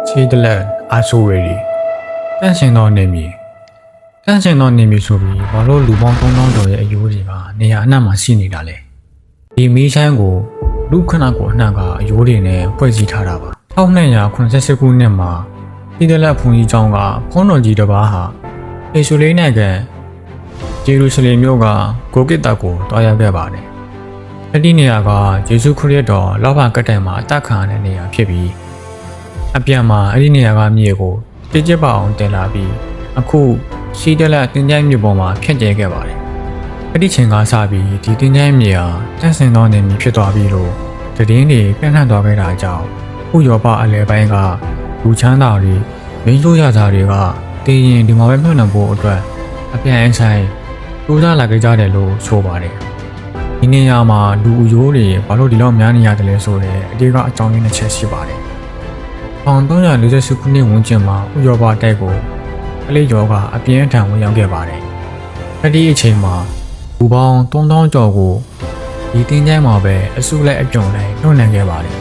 ခြေတလက်အာဆိုရီတန့်ရှင်သောနေမီဆိုပြီးဘာလို့လူပေါင်း3000ကျော်ရဲ့အယိုးတွေကနေရာအနှံ့မှာရှိနေတာလဲဒီမီးချမ်းကိုလူခဏကိုအနှံ့ကအယိုးတွေနဲ့ဖွဲ့စည်းထားတာပါ1288ခုနှစ်မှာခြေတလက်ဘုန်းကြီးကျောင်းကဘုန်းတော်ကြီးတစ်ပါးဟာအေရှူလေးနိုင်ငံဂျေရုရှလင်မြို့ကဂိုဂစ်တပ်ကိုတွားရောက်ခဲ့ပါတယ်အဲ့ဒီနေရာကယေရှုခရစ်တော်လောဘကတ္တန်မှာအသက်ခံရတဲ့နေရာဖြစ်ပြီးအပြန်မှာအဲ့ဒီနေရာကမြေကိုတိကျပအောင်တင်လာပြီးအခုရှိတလက်တင်ကြိုင်းမြေပေါ်မှာဖြန့်ကျဲခဲ့ပါတယ်အဲ့ဒီချိန်ကစပြီးဒီတင်ကြိုင်းမြေဟာတန့်စင်သောနေမြေဖြစ်သွားပြီးလို့သတင်းတွေပြန့်နှံ့သွားခဲ့တာကြောင့်ဥရောပအလယ်ပိုင်းကလူချမ်းသာတွေမင်းတို့ရသားတွေကတည်ရင်ဒီမှာပဲမြှုပ်နှံဖို့အတွက်အပြန်အဆိုင်စူးစမ်းလာကြတယ်လို့ဆိုပါတယ်ဒီနေရာမှာလူအယိုးတွေဘာလို့ဒီလောက်များနေရတယ်လဲဆိုတော့အတိကအကြောင်းရင်းတစ်ချက်ရှိပါတယ်1348ခုနှစ်ဝန်းကျင်မှာဥရောပတိုက်ကိုကလေးယောဂအပြင်းအထန်ဝင်ရောက်ခဲ့ပါတယ်အဲ့ဒီအချိန်မှာလူပေါင်း3000ကျော်ကိုဒီတင်းကျိုင်းမှာပဲအစုလိုက်အပြုံလိုက်နှုတ်နှံခဲ့ပါတယ်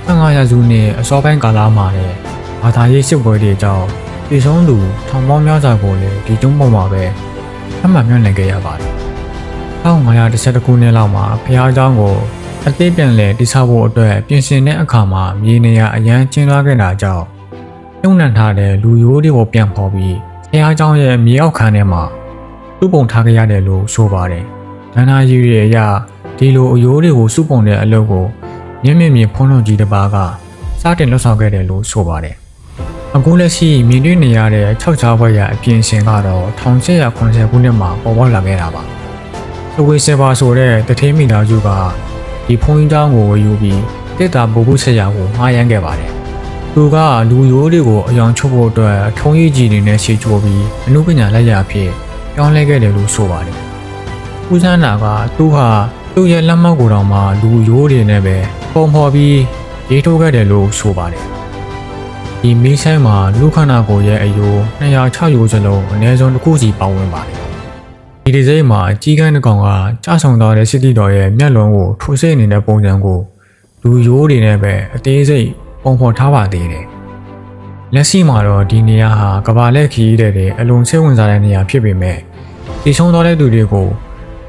15ရာစုနှစ်အစောပိုင်းကာလမှာလည်းဘာသာရေးစစ်ပွဲတွေကြောင့်ပြည်ဆုံးသူထောင်ပေါင်းများစွာကိုလည်းဒီကျုံးပေါ်မှာပဲအမှတ်မြှင့်နိုင်ခဲ့ရပါတယ်1512ခုနှစ်လောက်မှာဖျားเจ้าကိုအသေးပြန်လဲတိဆောက်ဖို့အတွက်ပြင်ဆင်တဲ့အခါမှာမြေနေရာအရန်ကျင်းသွားခဲ့တာကြောင့်ပြုံးနှံထားတဲ့လူရိုးတွေကိုပြန်ဖော်ပြီးဖျားเจ้าရဲ့မြေအောက်ခံထဲမှာစုပုံထားခဲ့ရတယ်လို့ဆိုပါတယ်ဒဏ္ဍာရီတွေအရဒီလိုအယိုးတွေကိုစုပုံတဲ့အလုပ်ကိုမြင့်မြင့်ဖုံးလုံးကြီးတစ်ပါးကစတင်လှုပ်ဆောင်ခဲ့တယ်လို့ဆိုပါတယ်အခုလက်ရှိမြင်တွေ့နေရတဲ့6ချားဘွက်ရအပြင်ရှင်ကတော့1890ခုနှစ်မှာပေါ်ပေါက်လာခဲ့တာပါသဝေဆေဘာဆိုတဲ့တထေးမိသားစုကဒီဖုန်းကြီးเจ้าကိုယူပြီးတစ်တာပူပုဆက်ရကိုငှားရမ်းခဲ့ပါတယ်သူကလူရိုးတွေကိုအယောင်ချုပ်ဖို့အတွက်ထုံးရည်ကြီးတွေနဲ့ရှေ့ချိုးပြီးအမှုပညာလက်ရာဖြစ်ပြောင်းလဲခဲ့တယ်လို့ဆိုပါတယ်ဦးစန်းနာကသူ့ရဲ့လက်မှတ်ကိုတောင်မှလူရိုးတွေနဲ့ပဲပုံဖော်ပြီးရေးထိုးခဲ့တယ်လို့ဆိုပါတယ်ဒီမီးဆိုင်မှာလူခန္ဓာကိုယ်ရဲ့အယိုး206ရိုးစလုံးအနည်းဆုံးတစ်ခုစီပါဝင်ပါတယ်ဒီဒီဇိတ်မှာကြီးကန်းတစ်ကောင်ကကြားဆောင်သွားတဲ့စစ်တီတော်ရဲ့မျက်လုံးကိုထိုးစိတ်နေတဲ့ပုံစံကိုလူရိုးတွေနဲ့ပဲအသေးစိတ်ပုံဖော်ထားပါသေးတယ်လက်ရှိမှာတော့ဒီနေရာဟာကဘာလက်ခီးတဲ့အလွန်စိတ်ဝင်စားတဲ့နေရာဖြစ်ပေမဲ့တည်ဆုံသွားတဲ့သူတွေကို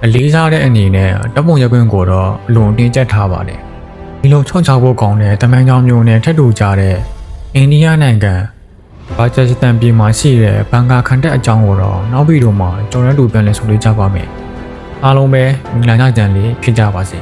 အလေးစားတဲ့အနေနဲ့တပ်ပုံရက်ကွင်းကိုတော့အလွန်တင်းကျပ်ထားပါတယ်ဒီလိုချုပ်ချဖို့ကောင်းတဲ့တမန်ကြောင်မျိုးနဲ့ထက်တူကြတဲ့အိန္ဒိယနိုင်ငံဘာဂျစတန်ပြည်မှာရှိတဲ့ဘန်ကာခန်တက်အကြောင်းကိုတော့နောက်ဗီဒီယိုမှာကျွန်တော်တို့ပြန်လည်ဆိုပြကြပါမယ်အားလုံးပဲမင်္ဂလာညချမ်းလေးဖြစ်ကြပါစေ